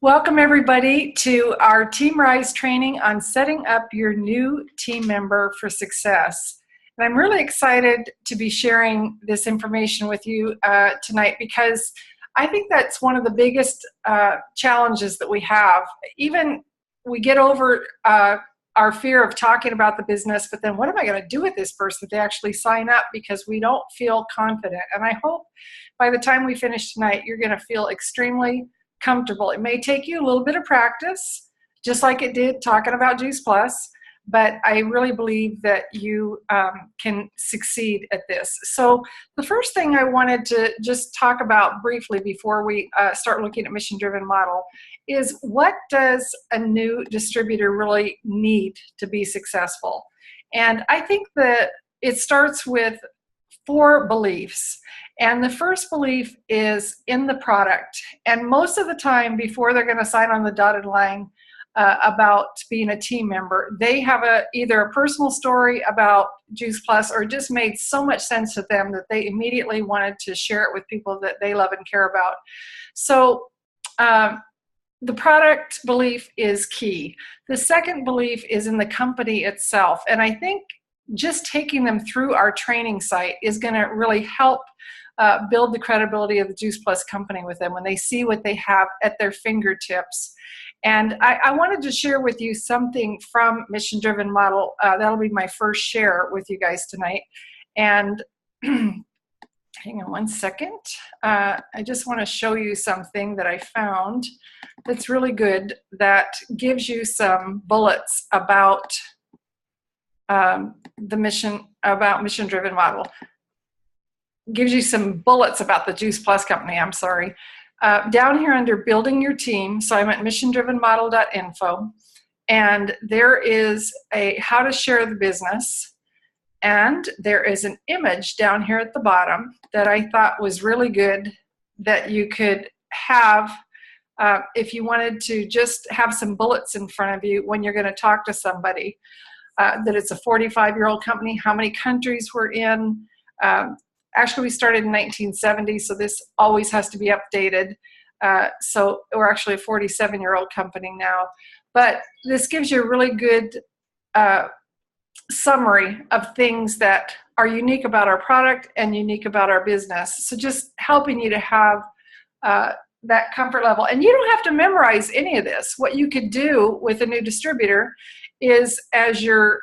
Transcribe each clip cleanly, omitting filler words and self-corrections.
Welcome everybody to our Team Rise training on setting up your new team member for success. And I'm really excited to be sharing this information with you tonight because I think that's one of the biggest challenges that we have. Even we get over our fear of talking about the business, but then what am I going to do with this person if they actually sign up, because we don't feel confident. And I hope by the time we finish tonight, you're going to feel extremely comfortable. It may take you a little bit of practice, just like it did talking about Juice Plus, but I really believe that you can succeed at this. So the first thing I wanted to just talk about briefly before we start looking at mission-driven model is, what does a new distributor really need to be successful? And I think that it starts with 4 beliefs. And the first belief is in the product. And most of the time, before they're going to sign on the dotted line about being a team member, they have either a personal story about Juice Plus, or it just made so much sense to them that they immediately wanted to share it with people that they love and care about. So the product belief is key. The second belief is in the company itself. And I think just taking them through our training site is going to really help build the credibility of the Juice Plus company with them when they see what they have at their fingertips. And I wanted to share with you something from Mission Driven Model. That'll be my first share with you guys tonight. And hang on one second. I just want to show you something that I found that's really good, that gives you some bullets about Mission Driven Model. Gives you some bullets about the Juice Plus company, I'm sorry. Down here under building your team, so I'm at missiondrivenmodel.info, and there is a how to share the business, and there is an image down here at the bottom that I thought was really good, that you could have if you wanted to just have some bullets in front of you when you're going to talk to somebody. That it's a 45-year-old company, how many countries we're in. Actually, we started in 1970, so this always has to be updated. So we're actually a 47-year-old company now. But this gives you a really good summary of things that are unique about our product and unique about our business. So just helping you to have that comfort level. And you don't have to memorize any of this. What you could do with a new distributor is, as you're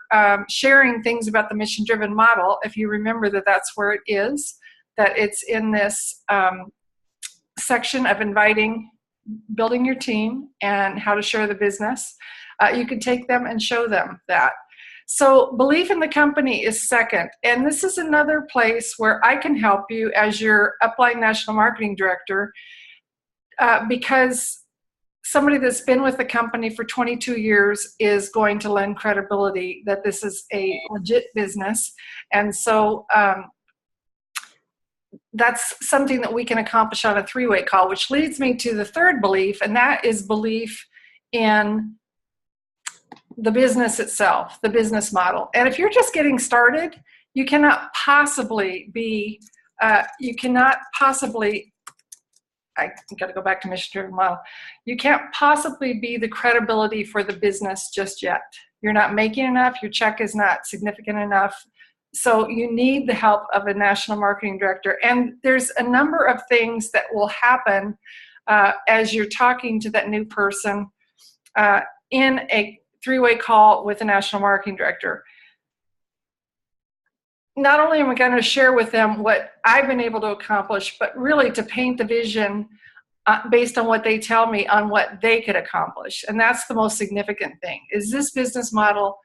sharing things about the mission-driven model, if you remember that that's where it is, that it's in this section of building your team and how to share the business, you could take them and show them that. So belief in the company is second. And this is another place where I can help you as your upline national marketing director, because somebody that's been with the company for 22 years is going to lend credibility that this is a legit business. And so that's something that we can accomplish on a 3-way call, which leads me to the third belief, and that is belief in the business itself, the business model. And if you're just getting started, you cannot possibly be, I got to go back to mission-driven model. You can't possibly be the credibility for the business just yet. You're not making enough. Your check is not significant enough. So you need the help of a national marketing director. And there's a number of things that will happen as you're talking to that new person in a 3-way call with a national marketing director. Not only am I going to share with them what I've been able to accomplish, but really to paint the vision based on what they tell me on what they could accomplish. And that's the most significant thing. Is this business model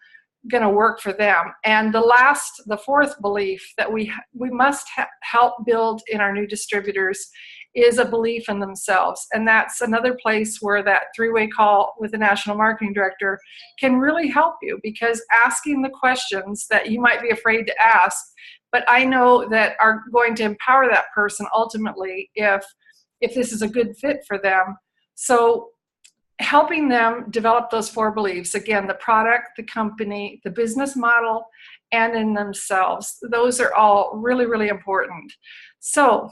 going to work for them? And the fourth belief that we must help build in our new distributors is a belief in themselves. And that's another place where that 3-way call with a national marketing director can really help you, because asking the questions that you might be afraid to ask, but I know that are going to empower that person ultimately if this is a good fit for them. So helping them develop those 4 beliefs, again, the product, the company, the business model, and in themselves. Those are all really, really important. So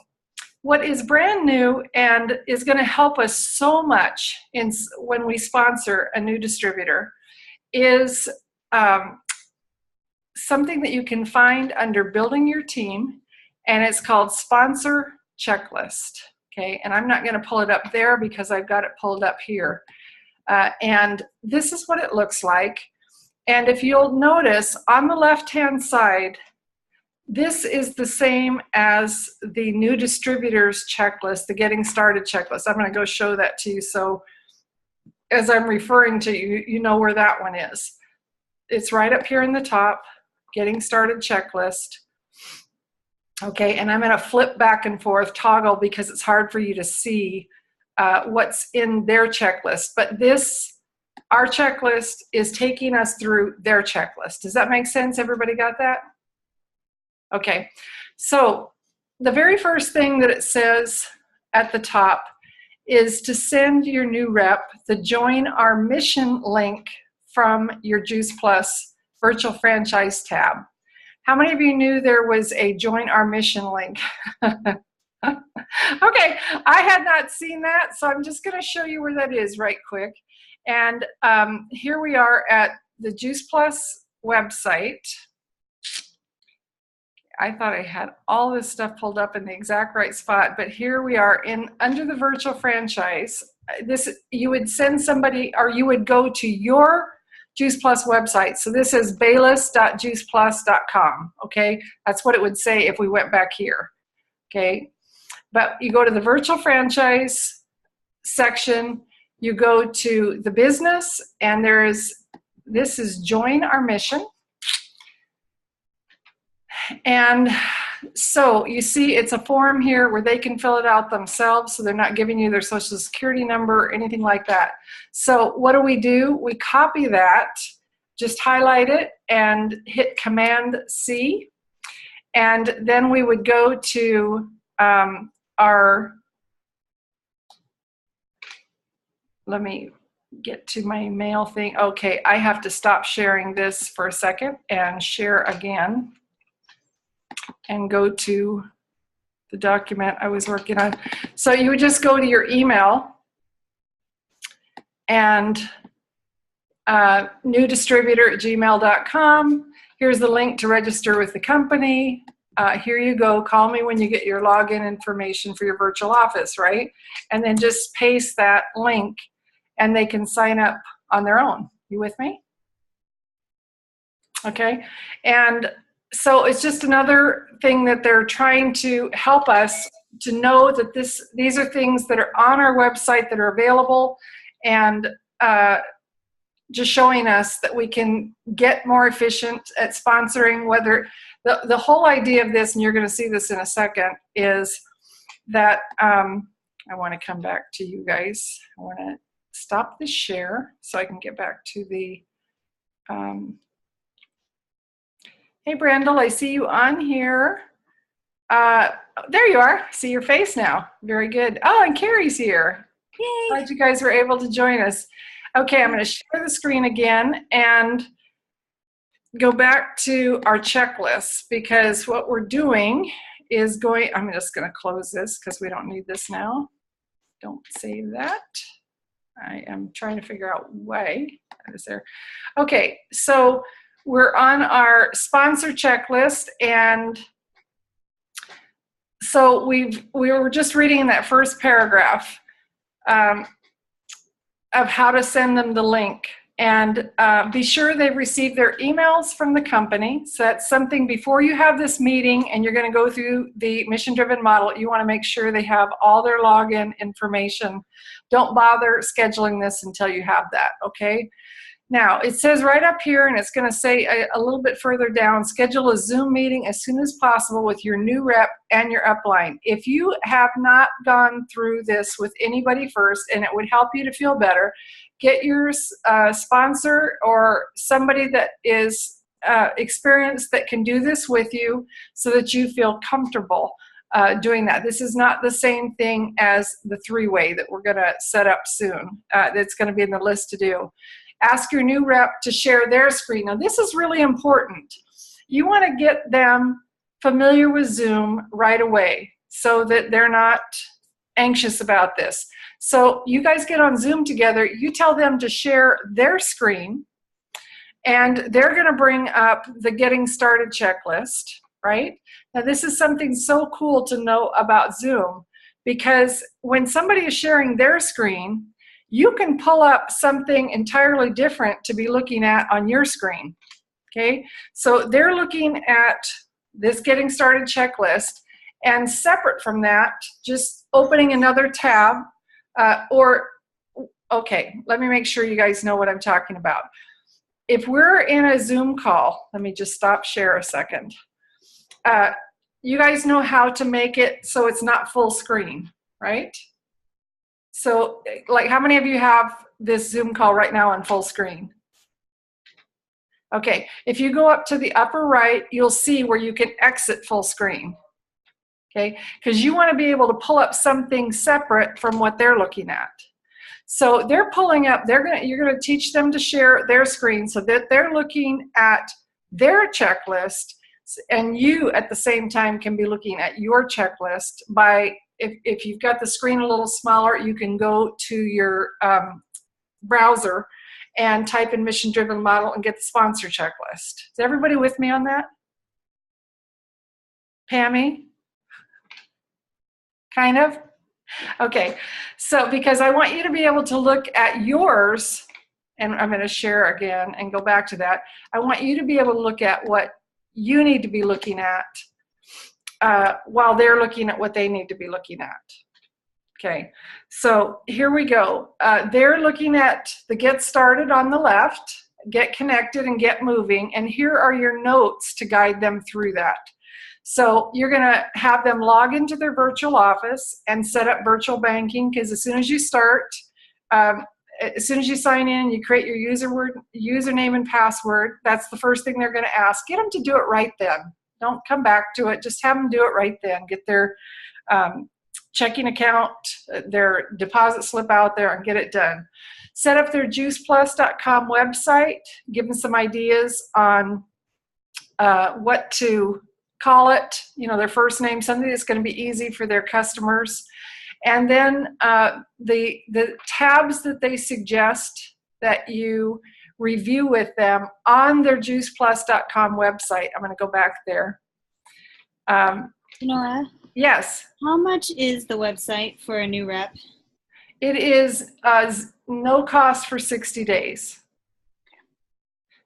what is brand new and is going to help us so much when we sponsor a new distributor is something that you can find under Building Your Team, and it's called Sponsor Checklist. Okay, and I'm not going to pull it up there because I've got it pulled up here. And this is what it looks like. And if you'll notice on the left-hand side, this is the same as the new distributors checklist, the getting started checklist. I'm going to go show that to you. So as I'm referring to you, you know where that one is. It's right up here in the top, getting started checklist. Okay, and I'm going to flip back and forth, toggle, because it's hard for you to see what's in their checklist. But our checklist is taking us through their checklist. Does that make sense? Everybody got that? Okay, so the very first thing that it says at the top is to send your new rep the Join Our Mission link from your Juice Plus virtual franchise tab. How many of you knew there was a Join Our Mission link? Okay, I had not seen that, so I'm just going to show you where that is right quick. And here we are at the Juice Plus website. I thought I had all this stuff pulled up in the exact right spot, but here we are under the virtual franchise. You would send somebody, or you would go to your Juice Plus website. So this is bayless.juiceplus.com. Okay, that's what it would say if we went back here. Okay, but you go to the virtual franchise section, you go to the business, and this is Join Our Mission. And so you see it's a form here where they can fill it out themselves, so they're not giving you their social security number or anything like that. So what do? We copy that, just highlight it and hit Command C, and then we would go to let me get to my mail thing. Okay, I have to stop sharing this for a second and share again and go to the document I was working on. So you would just go to your email and newdistributor@gmail.com. Here's the link to register with the company. Here you go. Call me when you get your login information for your virtual office, right? And then just paste that link and they can sign up on their own. You with me? Okay. And so it's just another thing that they're trying to help us to know that these are things that are on our website that are available, and just showing us that we can get more efficient at sponsoring. Whether the whole idea of this, and you're going to see this in a second, is that I want to come back to you guys. I want to stop the share so I can get back to the hey, Brandel, I see you on here. There you are. See your face now. Very good. Oh, and Carrie's here. Yay. Glad you guys were able to join us. Okay, I'm going to share the screen again and go back to our checklist, because what we're doing is I'm just going to close this because we don't need this now. Don't save that. I am trying to figure out why that is there. Okay, so we're on our sponsor checklist, and so we were just reading in that first paragraph of how to send them the link, and be sure they've received their emails from the company. So that's something before you have this meeting and you're going to go through the mission-driven model. You want to make sure they have all their login information. Don't bother scheduling this until you have that, okay? Now, it says right up here, and it's going to say a little bit further down, schedule a Zoom meeting as soon as possible with your new rep and your upline. If you have not gone through this with anybody first, and it would help you to feel better, get your sponsor or somebody that is experienced that can do this with you so that you feel comfortable doing that. This is not the same thing as the three-way that we're going to set up soon. That's going to be in the list to do. Ask your new rep to share their screen. Now, this is really important. You want to get them familiar with Zoom right away. so that they're not anxious about this. So you guys get on Zoom together, you tell them to share their screen, and they're going to bring up the getting started checklist, right? Now this is something so cool to know about Zoom, because when somebody is sharing their screen, you can pull up something entirely different to be looking at on your screen, okay? So they're looking at this getting started checklist, and separate from that, just opening another tab, okay, let me make sure you guys know what I'm talking about. If we're in a Zoom call, let me just stop share a second. You guys know how to make it so it's not full screen, right? So like, how many of you have this Zoom call right now on full screen? Okay, if you go up to the upper right, you'll see where you can exit full screen. Okay, because you want to be able to pull up something separate from what they're looking at. So they're pulling up, you're going to teach them to share their screen so that they're looking at their checklist, and you at the same time can be looking at your checklist by, if you've got the screen a little smaller, you can go to your browser and type in mission driven model and get the sponsor checklist. Is everybody with me on that? Pammy? Kind of? Okay, so because I want you to be able to look at yours, and I'm going to share again and go back to that. I want you to be able to look at what you need to be looking at while they're looking at what they need to be looking at. Okay, so here we go. They're looking at the get started on the left, get connected and get moving, and here are your notes to guide them through that. So you're going to have them log into their virtual office and set up virtual banking, because as soon as you start, as soon as you sign in, you create your username and password. That's the first thing they're going to ask. Get them to do it right then. Don't come back to it. Just have them do it right then. Get their checking account, their deposit slip out there, and get it done. Set up their juiceplus.com website. Give them some ideas on what to call it, you know, their first name, something that's going to be easy for their customers. And then the tabs that they suggest that you review with them on their juiceplus.com website. I'm going to go back there. Nora? Yes? How much is the website for a new rep? It is no cost for 60 days.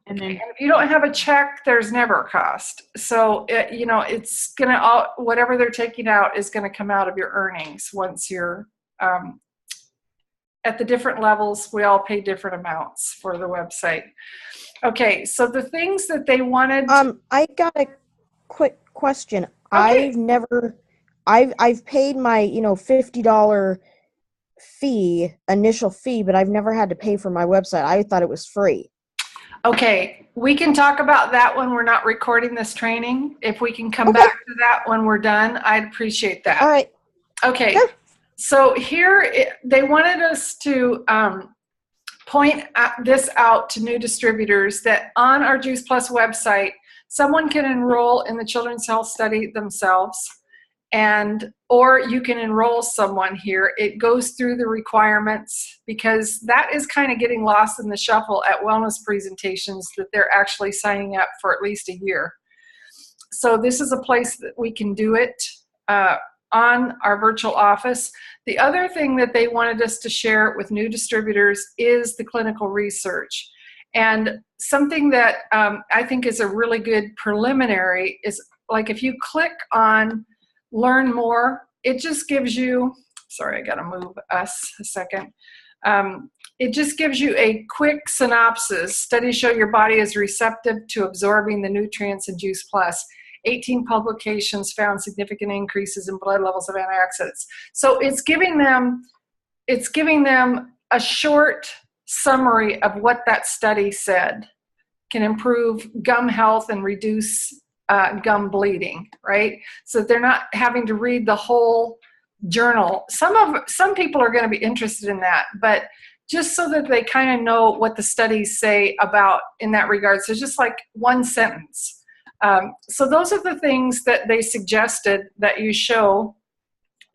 And then, and if you don't have a check, there's never a cost. So, you know, it's going to, whatever they're taking out is going to come out of your earnings once you're at the different levels. We all pay different amounts for the website. Okay, so the things that they wanted. I got a quick question. Okay. I've paid my, $50 initial fee, but I've never had to pay for my website. I thought it was free. Okay, we can talk about that when we're not recording this training. If we can come back to that when we're done, I'd appreciate that. All right. Okay, Sure. So here they wanted us to point this out to new distributors, that on our Juice Plus website, someone can enroll in the Children's Health Study themselves, or you can enroll someone here. It goes through the requirements, because that is kind of getting lost in the shuffle at wellness presentations, that they're actually signing up for at least a year. So this is a place that we can do it on our virtual office. The other thing that they wanted us to share with new distributors is the clinical research. And something that I think is a really good preliminary is, like, if you click on learn more, it just gives you, sorry, I gotta move us a second. It just gives you a quick synopsis. Studies show your body is receptive to absorbing the nutrients in Juice Plus. 18 publications found significant increases in blood levels of antioxidants. So it's giving them a short summary of what that study said can improve gum health and reduce gum bleeding, right? So they're not having to read the whole journal. Some people are going to be interested in that, but just so that they kind of know what the studies say about in that regard. So just like one sentence. So those are the things that they suggested that you show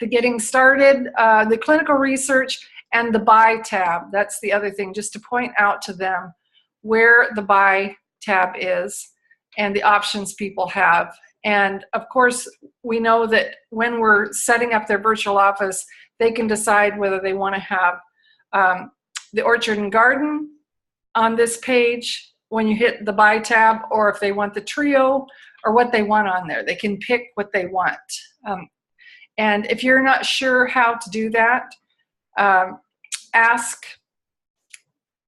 the getting started, the clinical research, and the buy tab. That's the other thing, just to point out to them where the buy tab is and the options people have. And of course, we know that when we're setting up their virtual office, they can decide whether they want to have the orchard and garden on this page when you hit the buy tab, or if they want the trio, or what they want on there. They can pick what they want. And if you're not sure how to do that, ask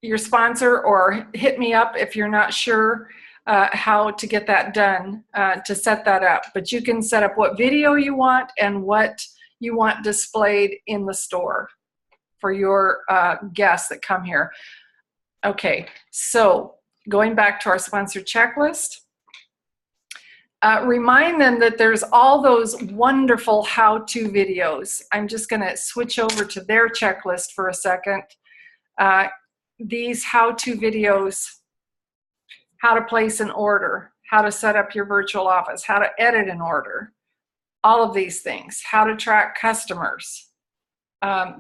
your sponsor or hit me up if you're not sure how to get that done, to set that up. But you can set up what video you want and what you want displayed in the store for your guests that come here. Okay, so going back to our sponsor checklist, remind them that there's all those wonderful how-to videos. I'm just going to switch over to their checklist for a second. These how-to videos, how to place an order, how to set up your virtual office, how to edit an order, all of these things, how to track customers.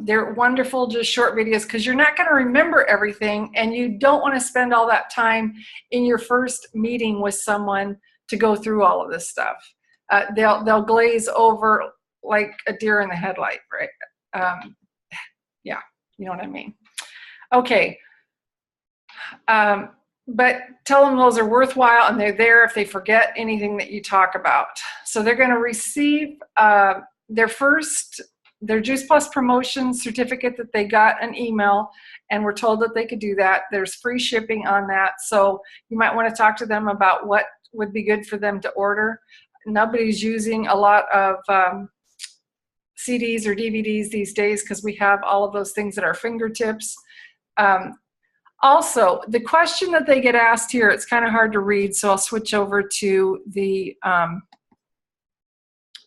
They're wonderful, just short videos, because you're not going to remember everything, and you don't want to spend all that time in your first meeting with someone to go through all of this stuff. They'll glaze over like a deer in the headlight, right? Yeah, you know what I mean. Okay, but tell them those are worthwhile and they're there if they forget anything that you talk about. So they're going to receive their Juice Plus promotion certificate that they got an email and were told that they could do that. There's free shipping on that. So you might want to talk to them about what would be good for them to order. Nobody's using a lot of CDs or DVDs these days because we have all of those things at our fingertips. Also, the question that they get asked here, it's kind of hard to read, so I'll switch over to the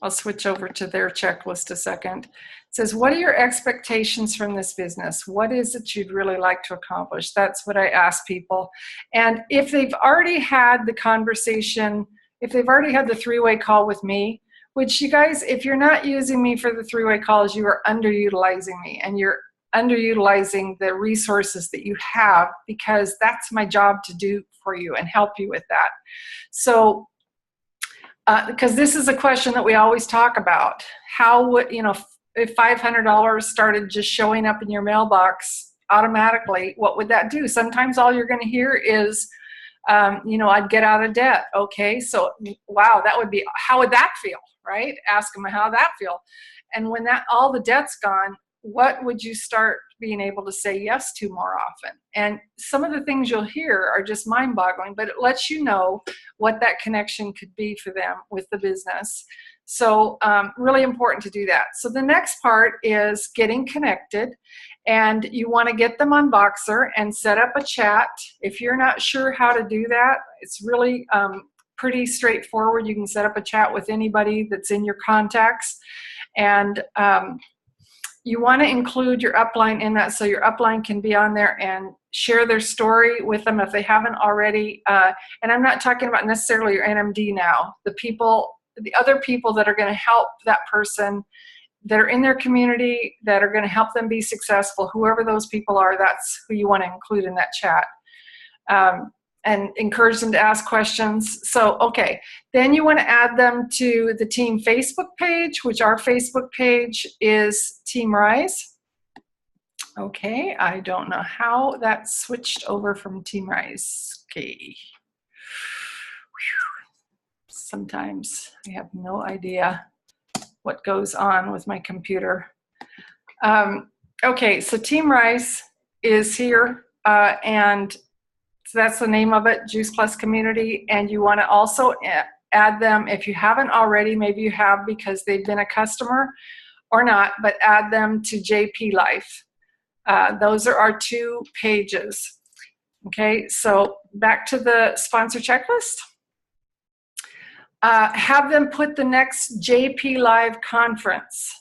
their checklist a second. It says, what are your expectations from this business? What is it you'd really like to accomplish? That's what I ask people. And if they've already had the conversation, if they've already had the three-way call with me, which you guys, if you're not using me for the three-way calls, you are underutilizing me, and you're underutilizing the resources that you have, because that's my job to do for you and help you with that. So, because this is a question that we always talk about. How would, if $500 started just showing up in your mailbox automatically, what would that do? Sometimes all you're going to hear is, I'd get out of debt. Okay, so wow, that would be, how would that feel, right? Ask them how that feel. And when all the debt's gone, what would you start being able to say yes to more often? And some of the things you'll hear are just mind-boggling, but it lets you know what that connection could be for them with the business. So really important to do that. So the next part is getting connected, and you want to get them on Boxer and set up a chat. If you're not sure how to do that, it's really pretty straightforward. You can set up a chat with anybody that's in your contacts, and you want to include your upline in that, so your upline can be on there and share their story with them if they haven't already. And I'm not talking about necessarily your NMD now. The other people that are going to help that person, that are in their community, that are going to help them be successful, whoever those people are, that's who you want to include in that chat. And encourage them to ask questions. So, okay, then you want to add them to the team Facebook page, which our Facebook page is Team Rise. Okay, I don't know how that switched over from Team Rise. Okay. Sometimes I have no idea what goes on with my computer. Okay, so Team Rise is here, and so that's the name of it, Juice Plus Community. And you want to also add them, if you haven't already, maybe you have because they've been a customer or not, but add them to JP Life. Those are our 2 pages. Okay, so back to the sponsor checklist. Have them put the next JP Live conference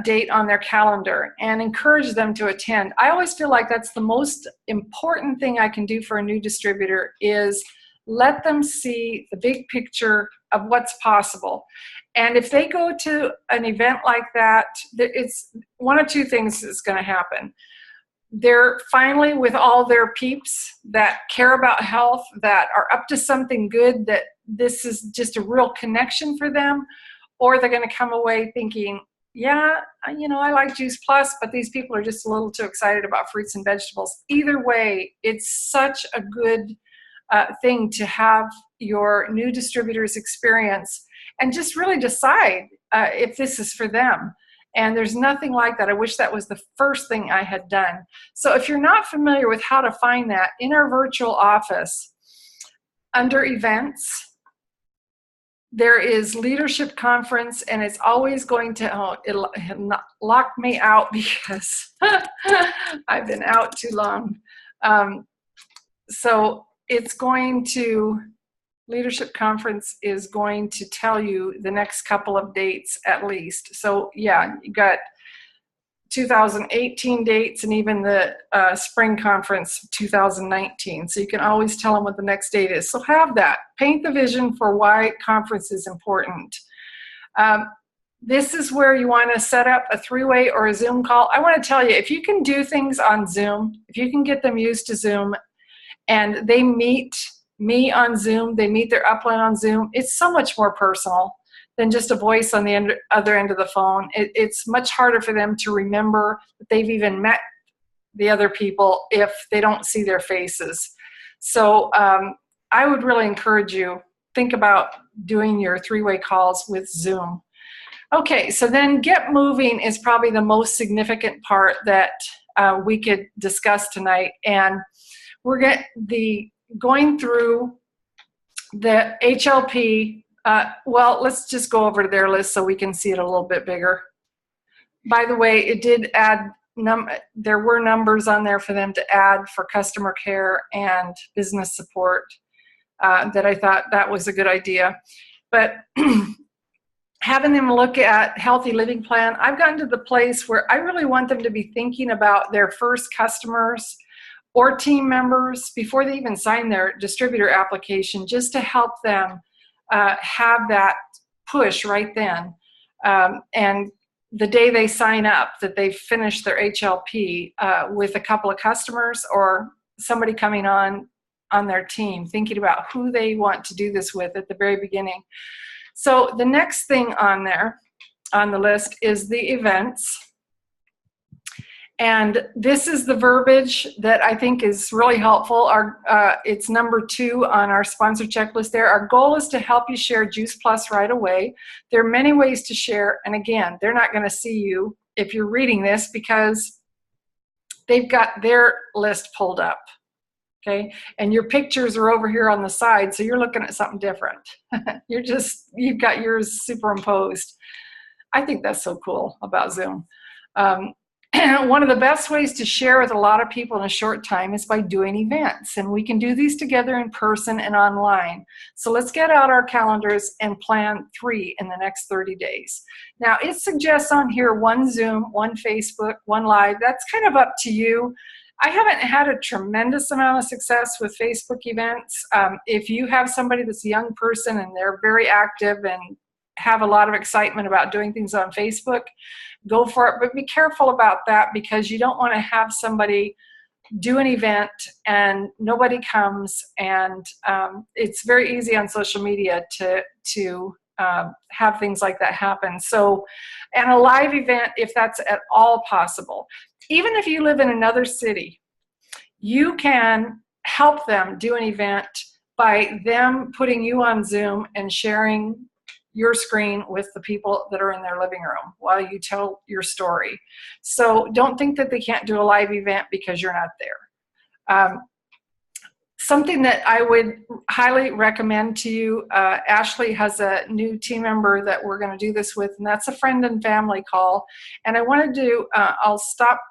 date on their calendar and encourage them to attend. I always feel like that's the most important thing I can do for a new distributor, is let them see the big picture of what's possible. And if they go to an event like that, it's one of two things is going to happen. They're finally with all their peeps that care about health, that are up to something good, that this is just a real connection for them, or they're going to come away thinking, yeah, I like Juice Plus, but these people are just a little too excited about fruits and vegetables. Either way, it's such a good thing to have your new distributors experience and just really decide if this is for them. And there's nothing like that. I wish that was the first thing I had done. So if you're not familiar with how to find that, in our virtual office, under events, there is leadership conference, and it's always going to, it'll lock me out because I've been out too long. So it's going to, leadership conference is going to tell you the next couple of dates at least. So yeah, you got 2018 dates and even the spring conference 2019. So you can always tell them what the next date is. So have that. Paint the vision for why conference is important. This is where you want to set up a three-way or a Zoom call. I want to tell you, if you can do things on Zoom, if you can get them used to Zoom and they meet me on Zoom, they meet their upline on Zoom, it's so much more personal than just a voice on the other end of the phone. It's much harder for them to remember that they've even met the other people if they don't see their faces. So I would really encourage you, think about doing your three-way calls with Zoom. Okay, so then get moving is probably the most significant part that we could discuss tonight. And we're going through the HLP. Well, let's just go over to their list so we can see it a little bit bigger. By the way, it did add, there were numbers on there for them to add for customer care and business support that I thought that was a good idea. But having them look at healthy living plan, I've gotten to the place where I really want them to be thinking about their first customers or team members before they even sign their distributor application, just to help them have that push right then. And the day they sign up, that they've finished their HLP with a couple of customers or somebody coming on their team, thinking about who they want to do this with at the very beginning. So the next thing on there, on the list, is the events. And this is the verbiage that I think is really helpful. It's number 2 on our sponsor checklist there. Our goal is to help you share Juice Plus right away. There are many ways to share. And again, they're not going to see you if you're reading this because they've got their list pulled up. Okay, and your pictures are over here on the side, so you're looking at something different. You've got yours superimposed. I think that's so cool about Zoom. One of the best ways to share with a lot of people in a short time is by doing events, and we can do these together in person and online. So let's get out our calendars and plan 3 in the next 30 days. Now, it suggests on here 1 Zoom, 1 Facebook, 1 Live. That's kind of up to you. I haven't had a tremendous amount of success with Facebook events. If you have somebody that's a young person and they're very active and have a lot of excitement about doing things on Facebook, go for it. But be careful about that because you don't want to have somebody do an event and nobody comes. And it's very easy on social media to have things like that happen. So, and a live event, if that's at all possible. Even if you live in another city, you can help them do an event by them putting you on Zoom and sharing your screen with the people that are in their living room while you tell your story. So don't think that they can't do a live event because you're not there. Something that I would highly recommend to you, Ashley has a new team member that we're going to do this with, and that's a friend and family call. And I wanted to, I'll stop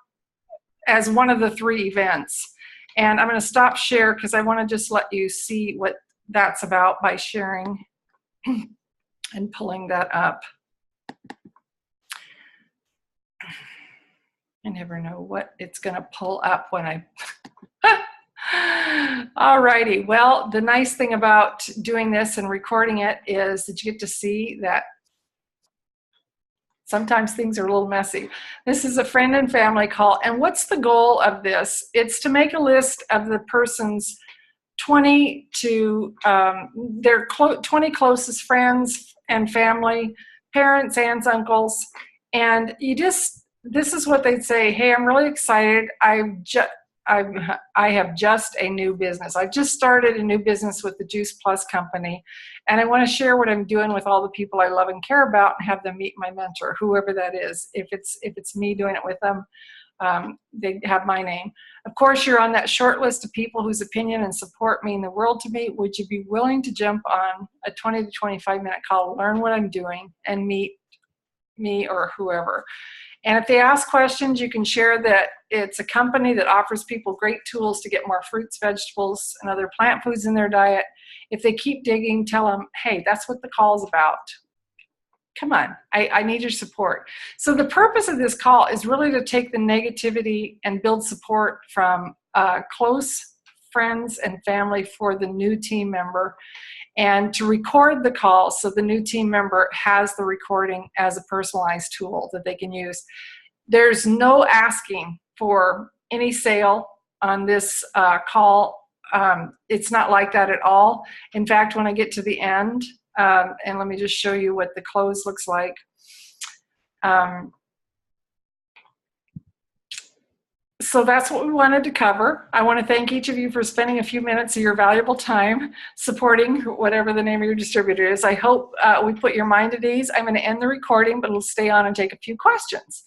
as one of the 3 events. And I'm going to stop share because I want to just let you see what that's about by sharing and pulling that up. I never know what it's going to pull up when I... All righty. Well, the nice thing about doing this and recording it is that you get to see that Sometimes things are a little messy. This is a friend and family call. And what's the goal of this? It's to make a list of the person's 20 to their 20 closest friends and family, parents, aunts, uncles. And this is what they'd say: hey, I'm really excited. I have just a new business. I've just started a new business with the Juice Plus company, and I want to share what I'm doing with all the people I love and care about, and have them meet my mentor, whoever that is. If it's me doing it with them, they have my name. Of course, you're on that short list of people whose opinion and support mean the world to me. Would you be willing to jump on a 20 to 25-minute call, learn what I'm doing, and meet me or whoever? And if they ask questions, you can share that it's a company that offers people great tools to get more fruits, vegetables, and other plant foods in their diet. If they keep digging, tell them, hey, that's what the call is about. Come on, I need your support. So the purpose of this call is really to take the negativity and build support from close friends and family for the new team member, and to record the call so the new team member has the recording as a personalized tool that they can use. There's no asking for any sale on this call. It's not like that at all. In fact, when I get to the end, and let me just show you what the close looks like. So that's what we wanted to cover. I want to thank each of you for spending a few minutes of your valuable time supporting whatever the name of your distributor is. I hope we put your mind at ease. I'm going to end the recording, but it'll stay on and take a few questions.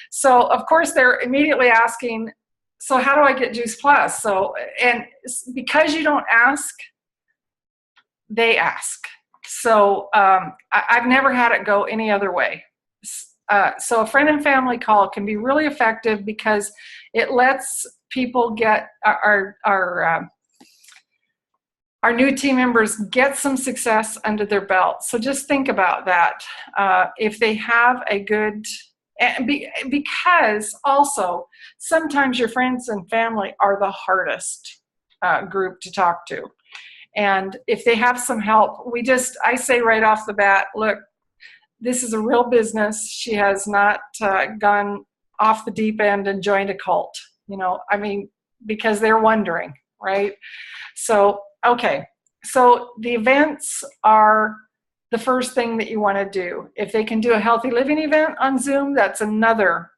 So, of course, they're immediately asking, so how do I get Juice Plus? So, and because you don't ask, they ask. So I've never had it go any other way. So a friend and family call can be really effective because it lets people get our new team members get some success under their belt. So just think about that. If they have a good, because also sometimes your friends and family are the hardest group to talk to. And if they have some help, I say right off the bat, look, this is a real business. She has not gone off the deep end and joined a cult, because they're wondering, right? So, okay. So the events are the first thing that you want to do. If they can do a healthy living event on Zoom, that's another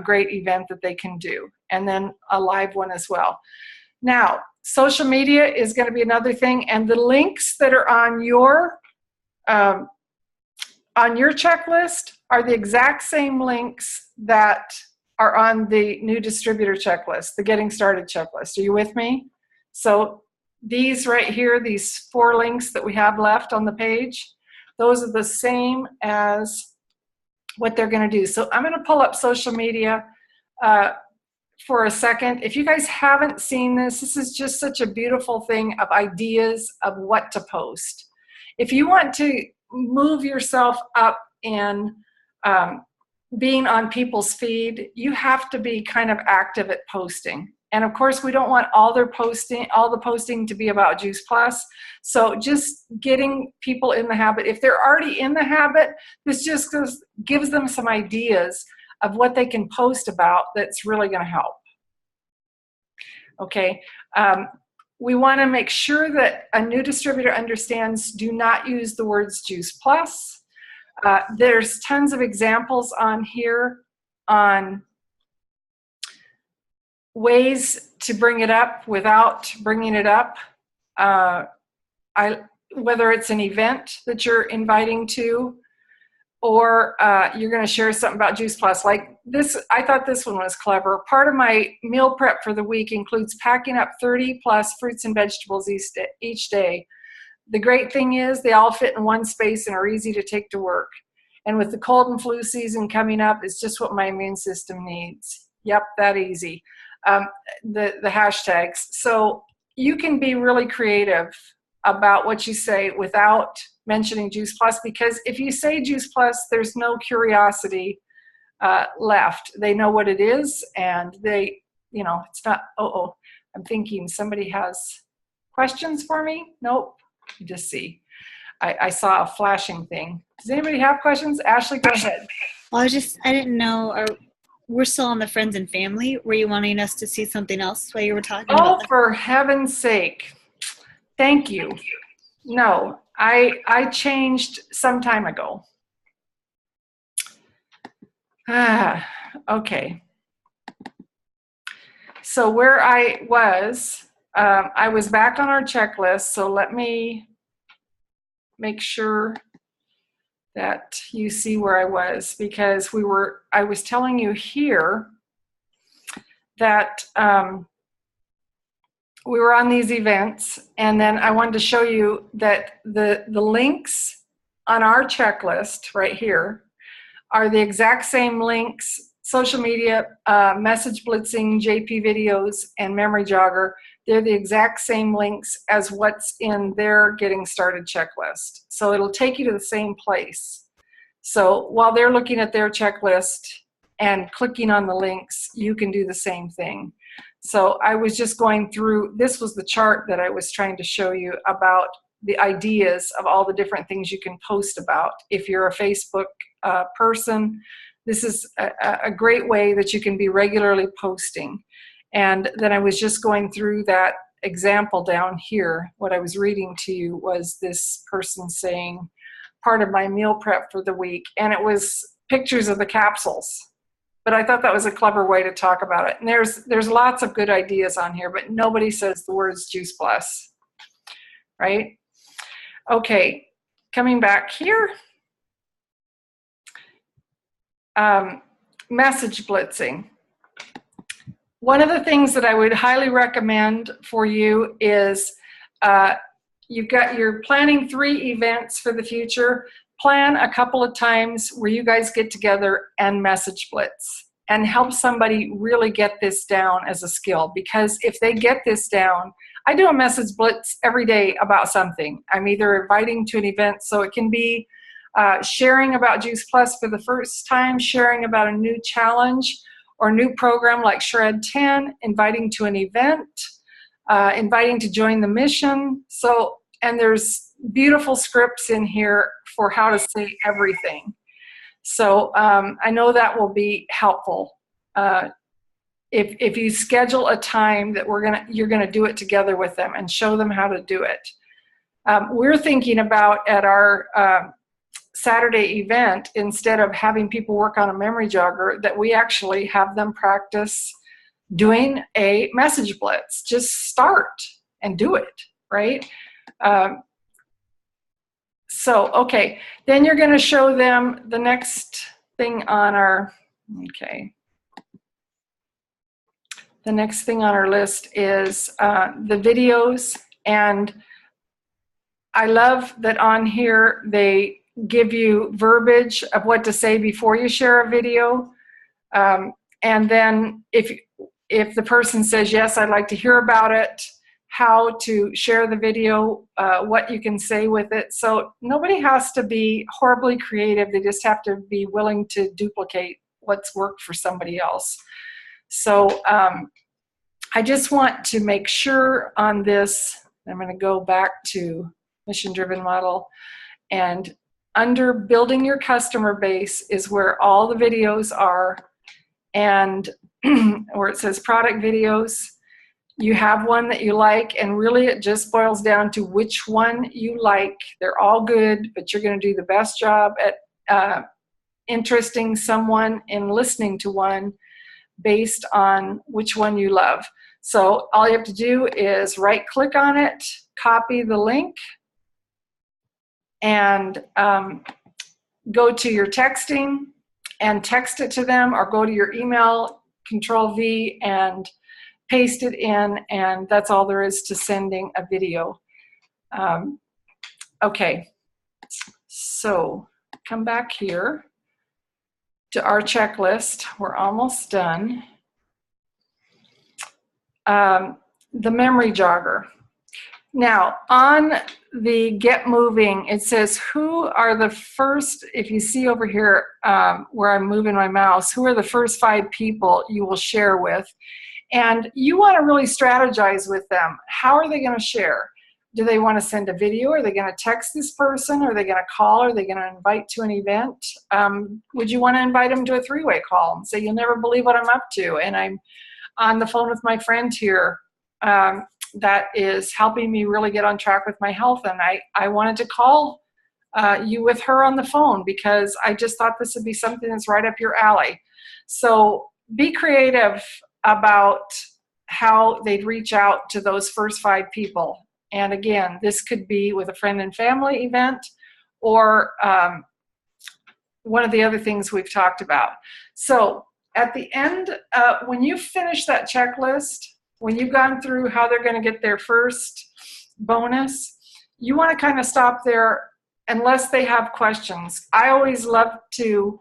great event that they can do. And then a live one as well. Now, social media is going to be another thing, and the links that are on your checklist are the exact same links that are on the new distributor checklist, the getting started checklist. Are you with me? So these right here, these 4 links that we have left on the page, those are the same as what they're going to do. So I'm going to pull up social media for a second. If you guys haven't seen this is just such a beautiful thing of ideas of what to post. If you want to move yourself up in being on people's feed, you have to be kind of active at posting. And of course, we don't want all the posting to be about Juice Plus. So just getting people in the habit. If they're already in the habit, this just gives them some ideas of what they can post about that's really going to help. Okay. We want to make sure that a new distributor understands, do not use the words Juice Plus. There's tons of examples on here on ways to bring it up without bringing it up. Whether it's an event that you're inviting to, or you're going to share something about Juice Plus. Like this, I thought this one was clever. Part of my meal prep for the week includes packing up 30 plus fruits and vegetables each day. The great thing is they all fit in one space and are easy to take to work. And with the cold and flu season coming up, it's just what my immune system needs. Yep, that easy. The hashtags. So you can be really creative about what you say without mentioning Juice Plus, because if you say Juice Plus, there's no curiosity left. They know what it is, and they, it's not, I'm thinking somebody has questions for me. Nope, you just see. I saw a flashing thing. Does anybody have questions? Ashley, go ahead. Well, I didn't know, we're still on the friends and family. Were you wanting us to see something else while you were talking about Oh, that? for heaven's sake. Thank you. No, I changed some time ago. Okay. So where I was back on our checklist. So let me make sure that you see where I was, because I was telling you here that we were on these events, and then I wanted to show you that the links on our checklist right here are the exact same links: social media, message blitzing, JP videos, and memory jogger. They're the exact same links as what's in their getting started checklist. So it'll take you to the same place. So while they're looking at their checklist and clicking on the links, you can do the same thing. So I was just going through, this was the chart that I was trying to show you about the ideas of all the different things you can post about. If you're a Facebook person, this is a great way that you can be regularly posting. And then I was just going through that example down here. What I was reading to you was this person saying, part of my meal prep for the week, and it was pictures of the capsules. But I thought that was a clever way to talk about it. And there's lots of good ideas on here, but nobody says the words Juice Plus, right? Okay, coming back here. Message blitzing. One of the things that I would highly recommend for you is you're planning 3 events for the future. Plan a couple of times where you guys get together and message blitz and help somebody really get this down as a skill. Because if they get this down, I do a message blitz every day about something. I'm either inviting to an event, so it can be sharing about Juice Plus for the first time, sharing about a new challenge or new program like Shred 10, inviting to an event, inviting to join the mission. So, and there's beautiful scripts in here for how to say everything. So I know that will be helpful. If you schedule a time that you're gonna do it together with them and show them how to do it. We're thinking about at our Saturday event, instead of having people work on a memory jogger, that we actually have them practice doing a message blitz. Just start and do it, right? So, okay, then you're going to show them the next thing on our, the next thing on our list is the videos. And I love that on here they give you verbiage of what to say before you share a video. And then if the person says, yes, I'd like to hear about it, how to share the video, what you can say with it. So nobody has to be horribly creative. They just have to be willing to duplicate what's worked for somebody else. So I just want to make sure on this, I'm going to go back to mission-driven model, and under building your customer base is where all the videos are, and where it says product videos. You have one that you like, and really it just boils down to which one you like. They're all good, but you're going to do the best job at interesting someone in listening to one based on which one you love. So all you have to do is right click on it, copy the link, and go to your texting and text it to them, or go to your email, Control V, and paste it in, and that's all there is to sending a video. Okay, so come back here to our checklist. We're almost done. The memory jogger. Now, on the Get Moving, it says, who are the first, if you see over here where I'm moving my mouse, who are the first 5 people you will share with? And you want to really strategize with them. How are they going to share? Do they want to send a video? Are they going to text this person? Are they going to call? Are they going to invite to an event? Would you want to invite them to a three-way call and say, you'll never believe what I'm up to, and I'm on the phone with my friend here that is helping me really get on track with my health, and I wanted to call you with her on the phone because I just thought this would be something that's right up your alley. So be creative about how they'd reach out to those first 5 people. And again, this could be with a friend and family event or one of the other things we've talked about. So at the end, when you finish that checklist, when you've gone through how they're going to get their first bonus, you want to kind of stop there unless they have questions. I always love to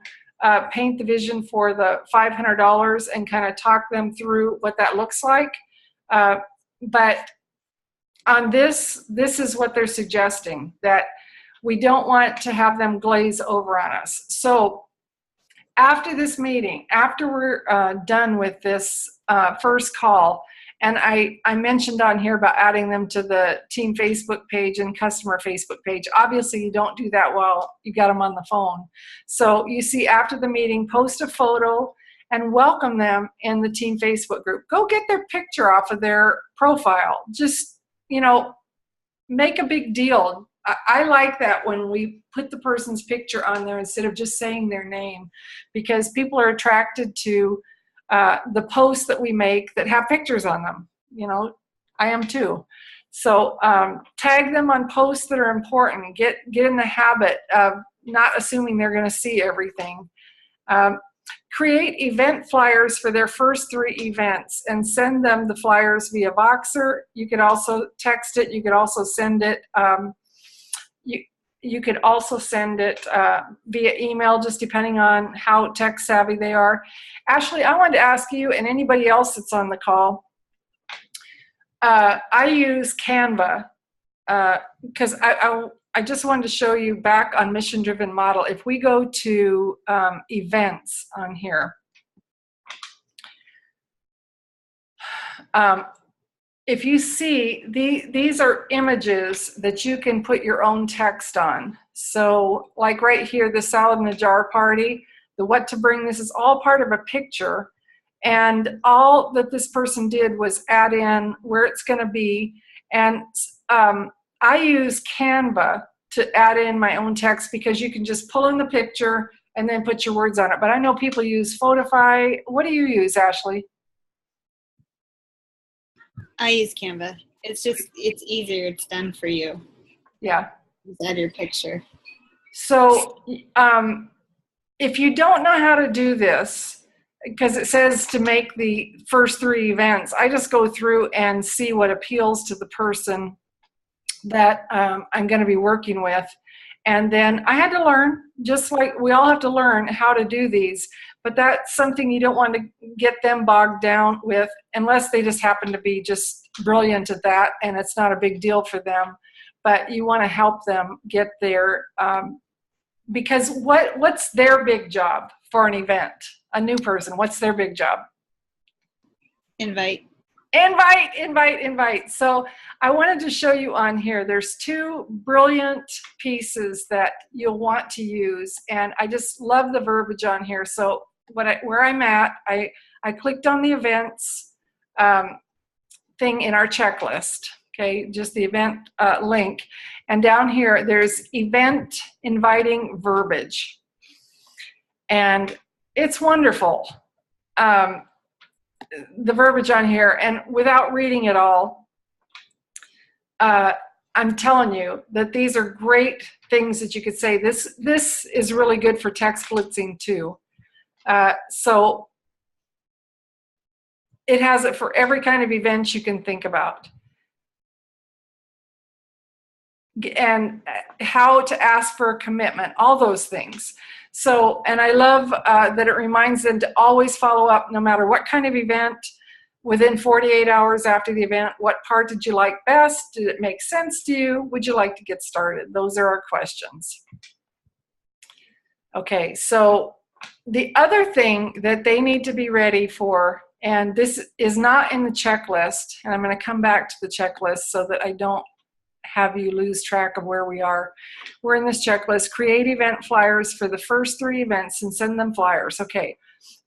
paint the vision for the $500 and kind of talk them through what that looks like. But on this is what they're suggesting, that we don't want to have them glaze over on us. So after this meeting, after we're done with this first call, and I mentioned on here about adding them to the team Facebook page and customer Facebook page. Obviously, you don't do that while you got them on the phone. So you see after the meeting, post a photo and welcome them in the team Facebook group. Go get their picture off of their profile. Just, make a big deal. I like that when we put the person's picture on there instead of just saying their name, because people are attracted to the posts that we make that have pictures on them. I am too. So tag them on posts that are important. Get in the habit of not assuming they're going to see everything. Create event flyers for their first 3 events and send them the flyers via Voxer. You could also text it. You could also send it. You could also send it via email, just depending on how tech savvy they are. Ashley, I wanted to ask you and anybody else that's on the call. I use Canva because I just wanted to show you back on Mission Driven Model. If we go to events on here, if you see, these are images that you can put your own text on. So like right here, the salad in a jar party, the what to bring, this is all part of a picture. And all that this person did was add in where it's going to be. And I use Canva to add in my own text because you can just pull in the picture and then put your words on it. But I know people use Photify. What do you use, Ashley? I use Canva. It's easier. It's done for you. Yeah. Just add your picture. So if you don't know how to do this, because it says to make the first 3 events, I just go through and see what appeals to the person that I'm going to be working with. And then I had to learn, just like we all have to learn how to do these, but that's something you don't want to get them bogged down with unless they just happen to be just brilliant at that and it's not a big deal for them. But you want to help them get there because what's their big job for an event? A new person, what's their big job? Invite. So I wanted to show you on here, there's 2 brilliant pieces that you'll want to use, and I just love the verbiage on here. So where I'm at, I clicked on the events thing in our checklist, okay, just the event link, and down here there's event inviting verbiage, and it's wonderful. The verbiage on here, and without reading it all, I'm telling you that these are great things that you could say. This is really good for text blitzing too. So it has it for every kind of event you can think about. And how to ask for a commitment, all those things. So, and I love that it reminds them to always follow up no matter what kind of event, within 48 hours after the event. What part did you like best? Did it make sense to you? Would you like to get started? Those are our questions. Okay, so the other thing that they need to be ready for, and this is not in the checklist, and I'm going to come back to the checklist so that I don't have you lose track of where we are. We're in this checklist. Create event flyers for the first 3 events and send them flyers. Okay.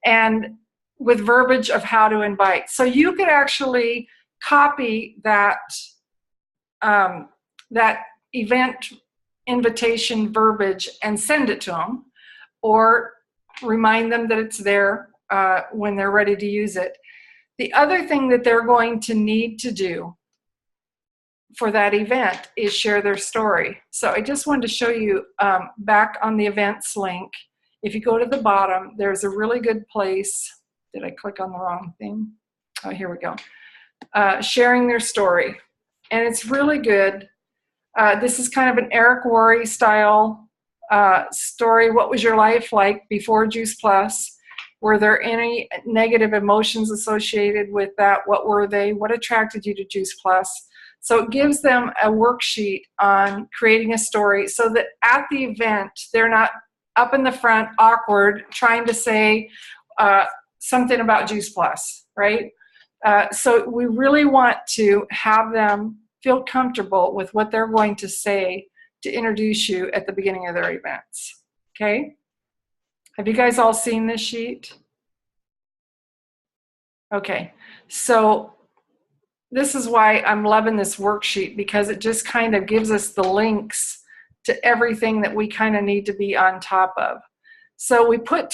And with verbiage of how to invite. So you could actually copy that, that event invitation verbiage and send it to them, or remind them that it's there when they're ready to use it. The other thing that they're going to need to do for that event is share their story. So I just wanted to show you back on the events link. If you go to the bottom, there's a really good place. Did I click on the wrong thing? Oh, here we go. Sharing their story. And it's really good. This is kind of an Eric Worre style story. What was your life like before Juice Plus? Were there any negative emotions associated with that? What were they? What attracted you to Juice Plus? So it gives them a worksheet on creating a story so that at the event, they're not up in the front, awkward, trying to say something about Juice Plus, right? So we really want to have them feel comfortable with what they're going to say to introduce you at the beginning of their events, okay? Have you guys all seen this sheet? Okay, so this is why I'm loving this worksheet, because it just kind of gives us the links to everything that we kind of need to be on top of. So we put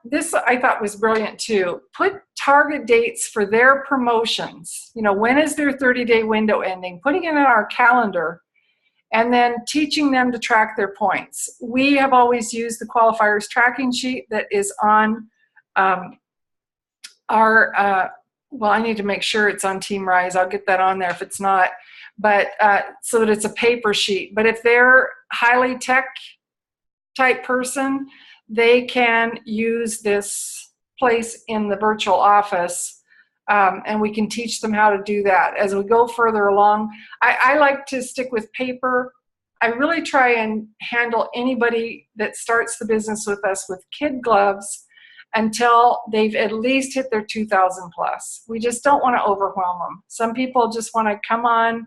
this I thought was brilliant too. Put target dates for their promotions. You know, when is their 30-day window ending? Putting it in our calendar, and then teaching them to track their points. We have always used the qualifiers tracking sheet that is on well, I need to make sure it's on Team Rise. I'll get that on there if it's not, but so that it's a paper sheet. But if they're highly tech type person, they can use this place in the virtual office, and we can teach them how to do that. As we go further along, I like to stick with paper. I really try and handle anybody that starts the business with us with kid gloves until they've at least hit their 2,000 plus. We just don't want to overwhelm them. Some people just want to come on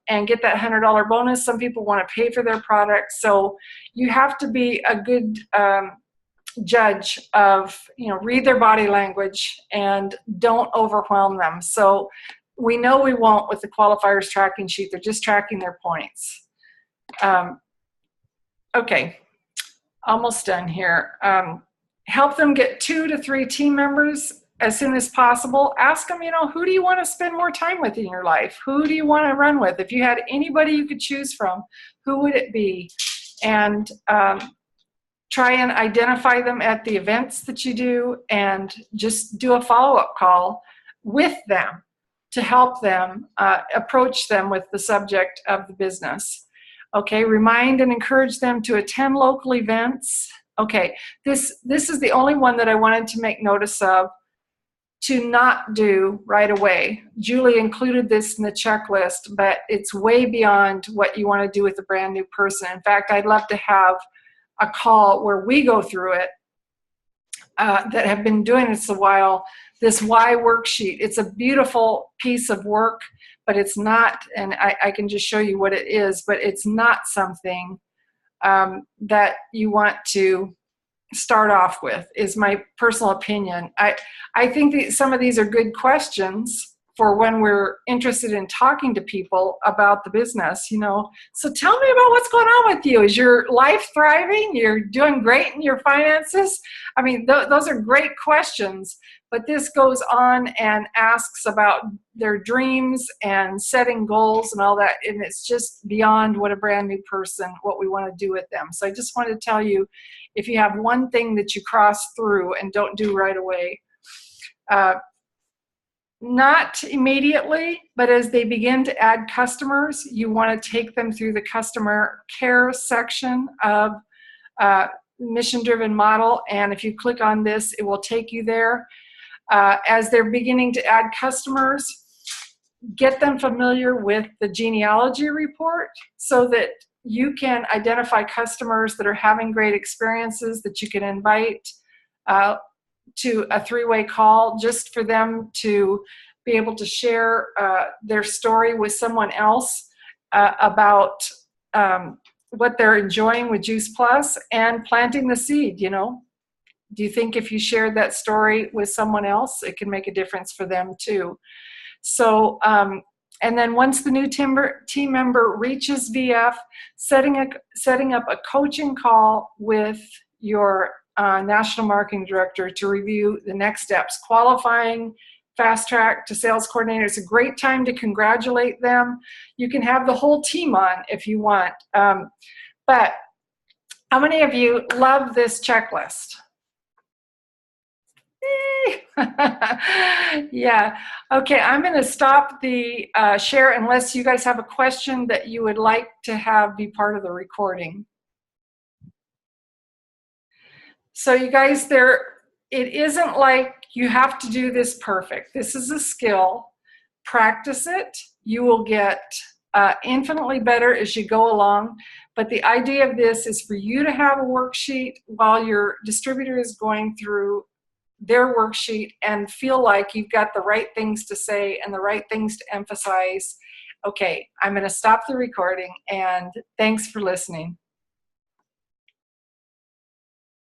and get that $100 bonus. Some people want to pay for their products. So you have to be a good judge of, you know, read their body language and don't overwhelm them. So we know we won't with the qualifiers tracking sheet. They're just tracking their points. Okay, almost done here. Help them get 2 to 3 team members as soon as possible. Ask them, you know, who do you want to spend more time with in your life? Who do you want to run with? If you had anybody you could choose from, who would it be? And try and identify them at the events that you do, and just do a follow-up call with them to help them approach them with the subject of the business. Okay, remind and encourage them to attend local events. Okay, this is the only one that I wanted to make notice of to not do right away. Julie included this in the checklist, but it's way beyond what you want to do with a brand new person. In fact, I'd love to have a call where we go through it that have been doing this a while. This why worksheet, it's a beautiful piece of work, but it's not, and I can just show you what it is, but it's not something that you want to start off with, is my personal opinion. I think that some of these are good questions for when we're interested in talking to people about the business, you know. So tell me about what's going on with you. Is your life thriving? You're doing great in your finances? I mean, those are great questions, but this goes on and asks about their dreams and setting goals and all that, and it's just beyond what a brand new person, what we want to do with them. So I just wanted to tell you, if you have one thing that you cross through and don't do right away, not immediately, but as they begin to add customers, you want to take them through the customer care section of mission-driven model. And if you click on this, it will take you there. As they're beginning to add customers, get them familiar with the genealogy report so that you can identify customers that are having great experiences that you can invite to a 3-way call just for them to be able to share their story with someone else. about what they're enjoying with Juice Plus and planting the seed, you know. Do you think if you shared that story with someone else, it can make a difference for them too? So, and then once the new team member reaches VF, setting up a coaching call with your national marketing director to review the next steps. Qualifying fast track to sales coordinator. It's a great time to congratulate them. You can have the whole team on if you want. But how many of you love this checklist? Yeah. Okay, I'm going to stop the share unless you guys have a question that you would like to have be part of the recording. So you guys, it isn't like you have to do this perfect. This is a skill. Practice it. You will get infinitely better as you go along. But the idea of this is for you to have a worksheet while your distributor is going through their worksheet and feel like you've got the right things to say and the right things to emphasize. Okay, I'm going to stop the recording, and thanks for listening.